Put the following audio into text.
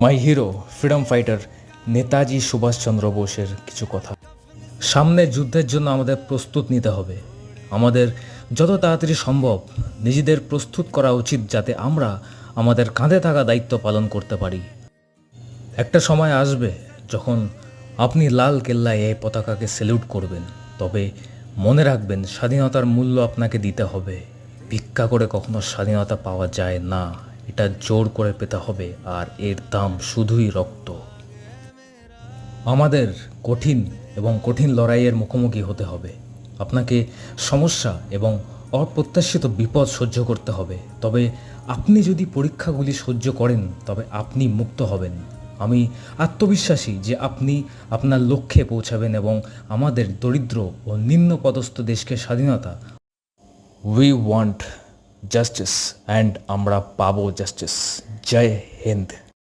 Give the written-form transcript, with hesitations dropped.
মাই hero freedom fighter Netaji Subhashchandra বোসের কিছু কথা। সামনে যুদ্ধের জন্য আমাদের প্রস্তুত নিতে হবে। আমাদের যত তাড়াতাড়ি সম্ভব নিজেদের প্রস্তুত করা উচিত, যাতে আমরা আমাদের কাঁধে থাকা দায়িত্ব পালন করতে পারি। একটা সময় আসবে যখন আপনি লাল কেল্লায় এই পতাকাকে স্যালুট করবেন, তবে মনে রাখবেন স্বাধীনতার মূল্য আপনাকে দিতে হবে। ভিক্ষা করে কখনো স্বাধীনতা পাওয়া যায় না, এটা জোর করে পেতে হবে, আর এর দাম শুধুই রক্ত। আমাদের কঠিন লড়াইয়ের মুখোমুখি হতে হবে। আপনাকে সমস্যা এবং অপ্রত্যাশিত বিপদ সহ্য করতে হবে, তবে আপনি যদি পরীক্ষাগুলি সহ্য করেন তবে আপনি মুক্ত হবেন। আমি আত্মবিশ্বাসী যে আপনি আপনার লক্ষ্যে পৌঁছাবেন এবং আমাদের দরিদ্র ও নিম্নপদস্থ দেশকে স্বাধীনতা। উই ওয়ান্ট জাস্টিস অ্যান্ড আমরা পাবো জাস্টিস। জয় হিন্দ।